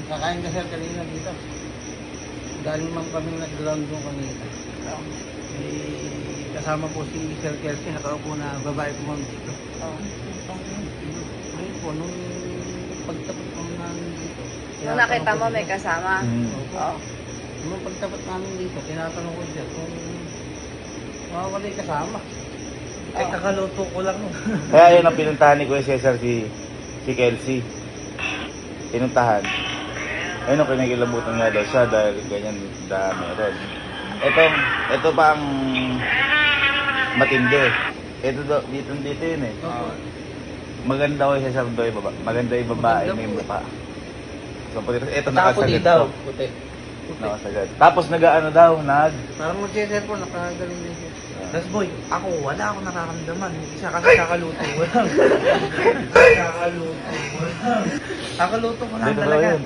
Kakain ka sir kanina dito. Galing man kami nag-ground doon kanina. Kasama po si Sir Kelsey, nakaupo na babae po ma'am dito. Ayun po, nung pagtapos po namin dito. Nung nakita mo may kasama? Oo. Nung pagtapat namin dito, tinatanong ko siya kung wala yung kasama. Eh, kakaluto ko lang. Kaya yun ang pinuntahan ni Kuya Cesar si Kelsey. Pinuntahan. Ayun ang kinikilabutan nga daw siya dahil ganyan na meron. Ito pa ang matindi. Dito yun eh. Maganda ko siya sa baba. Maganda yung babae na yung mukha. So, ito nakasagad daw. po. Puti. Nakasagad. Tapos nag-ano daw, Parang mag-cesar po, nakagaling din siya. Das boy, wala akong nararamdaman. Isa kasi kakaluto ko lang. Kakaluto ko lang. Kakaluto ko lang Dito daw talaga. yun.